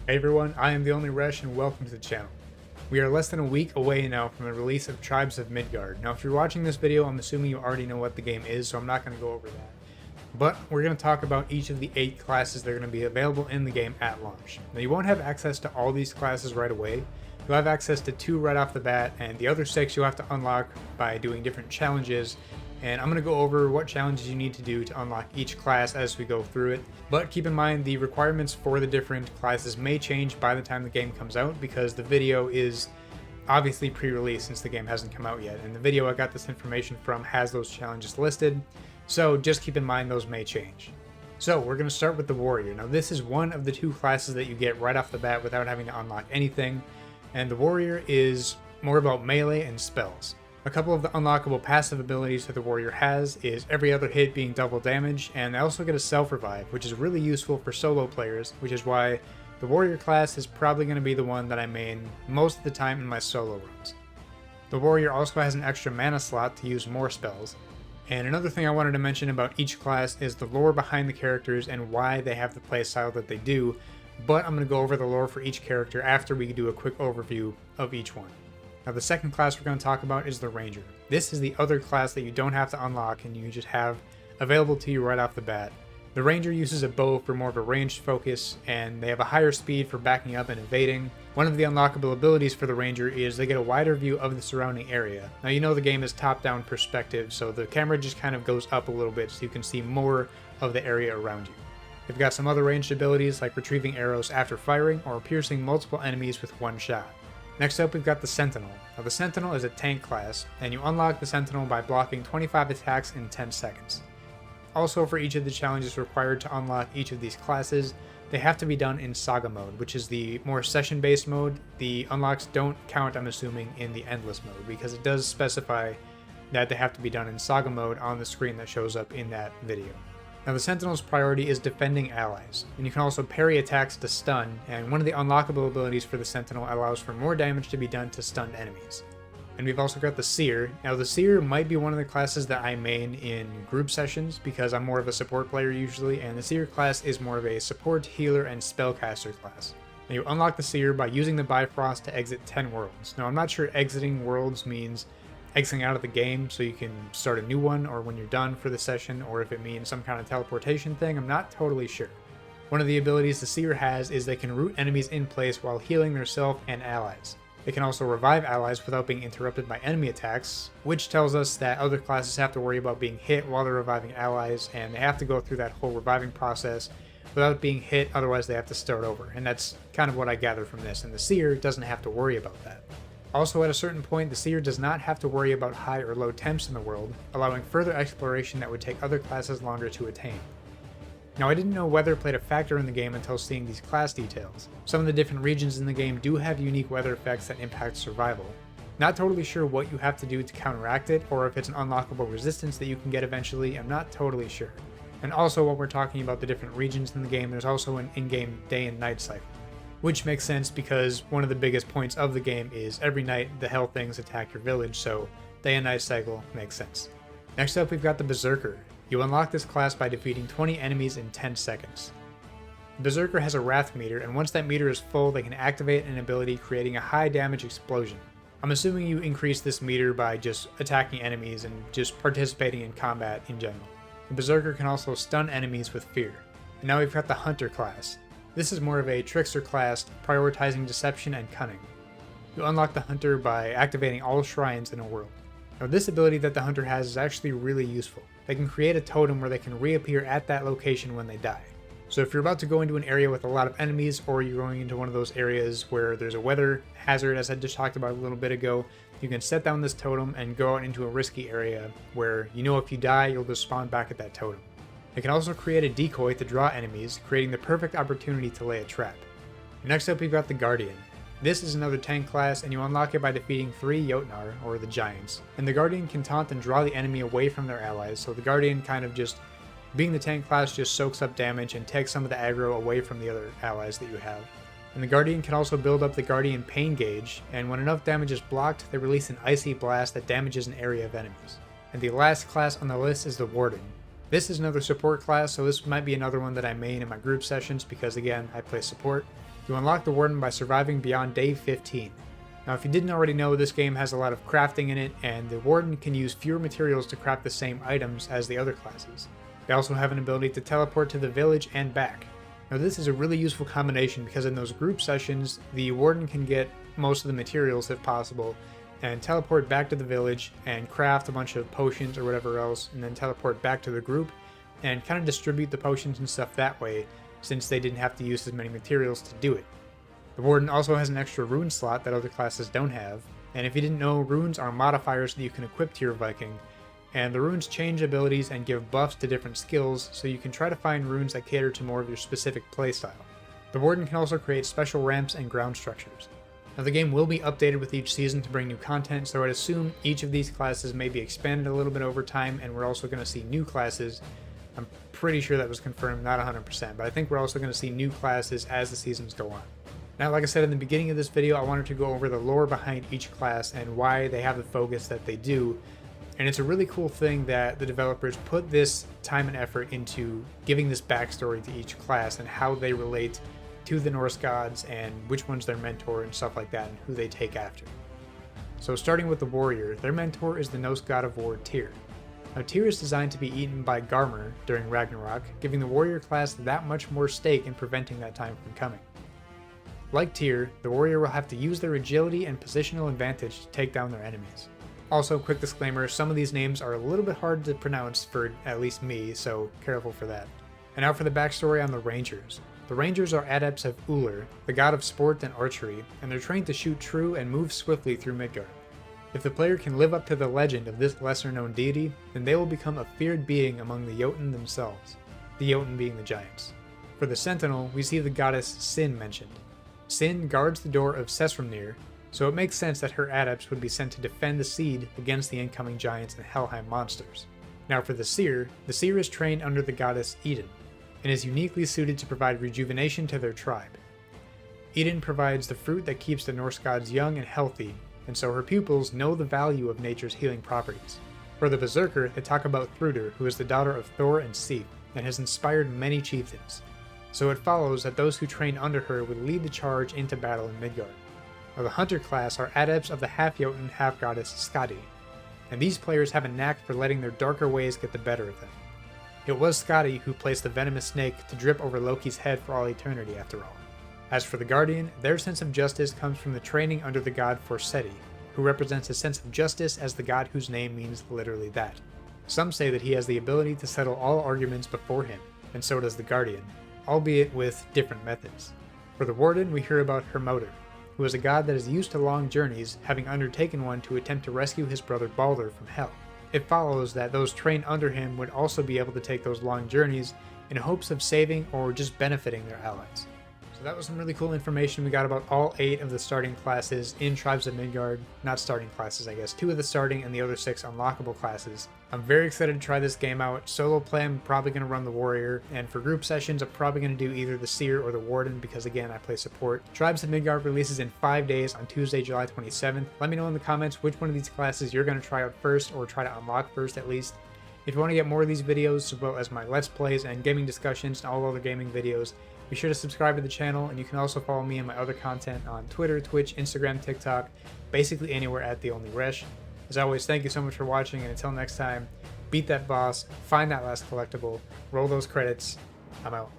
Hey everyone, I am the only Resh and welcome to the channel. We are less than a week away now from the release of Tribes of Midgard. Now if you're watching this video, I'm assuming you already know what the game is, so I'm not going to go over that. But we're going to talk about each of the 8 classes that are going to be available in the game at launch. Now you won't have access to all these classes right away. You'll have access to 2 right off the bat, and the other 6 you'll have to unlock by doing different challenges. And I'm going to go over what challenges you need to do to unlock each class as we go through it. But keep in mind the requirements for the different classes may change by the time the game comes out, because the video is obviously pre-release since the game hasn't come out yet. And the video I got this information from has those challenges listed, so just keep in mind those may change. So we're going to start with the Warrior. Now this is one of the 2 classes that you get right off the bat without having to unlock anything. And the Warrior is more about melee and spells. A couple of the unlockable passive abilities that the Warrior has is every other hit being double damage, and they also get a self-revive, which is really useful for solo players, which is why the Warrior class is probably going to be the one that I main most of the time in my solo runs. The Warrior also has an extra mana slot to use more spells. And another thing I wanted to mention about each class is the lore behind the characters and why they have the playstyle that they do, but I'm going to go over the lore for each character after we do a quick overview of each one. Now the second class we're going to talk about is the Ranger. This is the other class that you don't have to unlock and you just have available to you right off the bat. The Ranger uses a bow for more of a ranged focus, and they have a higher speed for backing up and evading. One of the unlockable abilities for the Ranger is they get a wider view of the surrounding area. Now you know the game is top-down perspective, so the camera just kind of goes up a little bit so you can see more of the area around you. They've got some other ranged abilities like retrieving arrows after firing or piercing multiple enemies with one shot. Next up, we've got the Sentinel. Now the Sentinel is a tank class, and you unlock the Sentinel by blocking 25 attacks in 10 seconds. Also, for each of the challenges required to unlock each of these classes, they have to be done in Saga mode, which is the more session-based mode. The unlocks don't count, I'm assuming, in the Endless mode, because it does specify that they have to be done in Saga mode on the screen that shows up in that video. Now the Sentinel's priority is defending allies, and you can also parry attacks to stun, and one of the unlockable abilities for the Sentinel allows for more damage to be done to stunned enemies. And we've also got the Seer. Now the Seer might be one of the classes that I main in group sessions because I'm more of a support player usually, and the Seer class is more of a support, healer, and spellcaster class. Now you unlock the Seer by using the Bifrost to exit 10 worlds. Now I'm not sure exiting worlds means exiting out of the game so you can start a new one, or when you're done for the session, or if it means some kind of teleportation thing, I'm not totally sure. One of the abilities the Seer has is they can root enemies in place while healing themselves and allies. They can also revive allies without being interrupted by enemy attacks, which tells us that other classes have to worry about being hit while they're reviving allies, and they have to go through that whole reviving process without being hit, otherwise they have to start over. And that's kind of what I gather from this, and the Seer doesn't have to worry about that. Also, at a certain point, the Seer does not have to worry about high or low temps in the world, allowing further exploration that would take other classes longer to attain. Now I didn't know weather played a factor in the game until seeing these class details. Some of the different regions in the game do have unique weather effects that impact survival. Not totally sure what you have to do to counteract it, or if it's an unlockable resistance that you can get eventually, I'm not totally sure. And also, while we're talking about the different regions in the game, there's also an in-game day and night cycle. Which makes sense because one of the biggest points of the game is every night the hell things attack your village, so day and night cycle makes sense. Next up, we've got the Berserker. You unlock this class by defeating 20 enemies in 10 seconds. The Berserker has a wrath meter, and once that meter is full, they can activate an ability creating a high damage explosion. I'm assuming you increase this meter by just attacking enemies and just participating in combat in general. The Berserker can also stun enemies with fear. And now we've got the Hunter class. This is more of a trickster class, prioritizing deception and cunning. You unlock the Hunter by activating all shrines in a world. Now this ability that the Hunter has is actually really useful. They can create a totem where they can reappear at that location when they die. So if you're about to go into an area with a lot of enemies, or you're going into one of those areas where there's a weather hazard, as I just talked about a little bit ago, you can set down this totem and go out into a risky area where you know if you die, you'll just spawn back at that totem. It can also create a decoy to draw enemies, creating the perfect opportunity to lay a trap. Next up, we've got the Guardian. This is another tank class, and you unlock it by defeating 3 Jotnar, or the Giants. And the Guardian can taunt and draw the enemy away from their allies, so the Guardian kind of just, being the tank class, just soaks up damage and takes some of the aggro away from the other allies that you have. And the Guardian can also build up the Guardian pain gauge, and when enough damage is blocked, they release an icy blast that damages an area of enemies. And the last class on the list is the Warden. This is another support class, so this might be another one that I main in my group sessions because, again, I play support. You unlock the Warden by surviving beyond day 15. Now if you didn't already know, this game has a lot of crafting in it, and the Warden can use fewer materials to craft the same items as the other classes. They also have an ability to teleport to the village and back. Now this is a really useful combination because in those group sessions, the Warden can get most of the materials if possible, and teleport back to the village and craft a bunch of potions or whatever else, and then teleport back to the group and kind of distribute the potions and stuff that way, since they didn't have to use as many materials to do it. The Warden also has an extra rune slot that other classes don't have, and if you didn't know, runes are modifiers that you can equip to your Viking, and the runes change abilities and give buffs to different skills, so you can try to find runes that cater to more of your specific playstyle. The Warden can also create special ramps and ground structures. Now the game will be updated with each season to bring new content, so I'd assume each of these classes may be expanded a little bit over time, and we're also going to see new classes. I'm pretty sure that was confirmed, not 100%, but I think we're also going to see new classes as the seasons go on. Now, like I said in the beginning of this video, I wanted to go over the lore behind each class and why they have the focus that they do. And it's a really cool thing that the developers put this time and effort into giving this backstory to each class and how they relate to the Norse gods and which one's their mentor and stuff like that and who they take after. So starting with the warrior, their mentor is the Norse god of war Tyr. Now Tyr is designed to be eaten by Garmr during Ragnarok, giving the warrior class that much more stake in preventing that time from coming. Like Tyr, the warrior will have to use their agility and positional advantage to take down their enemies. Also, quick disclaimer, some of these names are a little bit hard to pronounce for at least me, so careful for that. And now for the backstory on the Rangers. The Rangers are adepts of Ullr, the god of sport and archery, and they're trained to shoot true and move swiftly through Midgard. If the player can live up to the legend of this lesser-known deity, then they will become a feared being among the Jotun themselves, the Jotun being the giants. For the Sentinel, we see the goddess Sin mentioned. Sin guards the door of Sessrumnir, so it makes sense that her adepts would be sent to defend the seed against the incoming giants and Helheim monsters. Now for the Seer is trained under the goddess Eden, and is uniquely suited to provide rejuvenation to their tribe. Eden provides the fruit that keeps the Norse gods young and healthy, and so her pupils know the value of nature's healing properties. For the Berserker, they talk about Thrudr, who is the daughter of Thor and Sif, and has inspired many chieftains. So it follows that those who train under her would lead the charge into battle in Midgard. Now the Hunter class are adepts of the half-Jotun, half-goddess Skadi, and these players have a knack for letting their darker ways get the better of them. It was Skadi who placed the venomous snake to drip over Loki's head for all eternity after all. As for the Guardian, their sense of justice comes from the training under the god Forseti, who represents a sense of justice as the god whose name means literally that. Some say that he has the ability to settle all arguments before him, and so does the Guardian, albeit with different methods. For the Warden, we hear about Hermodr, who is a god that is used to long journeys, having undertaken one to attempt to rescue his brother Balder from Hel. It follows that those trained under him would also be able to take those long journeys in hopes of saving or just benefiting their allies. So that was some really cool information we got about all 8 of the starting classes in Tribes of Midgard. Not starting classes, I guess. 2 of the starting and the other 6 unlockable classes. I'm very excited to try this game out. Solo play, I'm probably going to run the Warrior, and for group sessions, I'm probably going to do either the Seer or the Warden because, again, I play support. Tribes of Midgard releases in 5 days on Tuesday, July 27th. Let me know in the comments which one of these classes you're going to try out first, or try to unlock first at least. If you want to get more of these videos, as well as my Let's Plays and gaming discussions and all other gaming videos, be sure to subscribe to the channel, and you can also follow me and my other content on Twitter, Twitch, Instagram, TikTok, basically anywhere at The Only Resh. As always, thank you so much for watching, and until next time, beat that boss, find that last collectible, roll those credits. I'm out.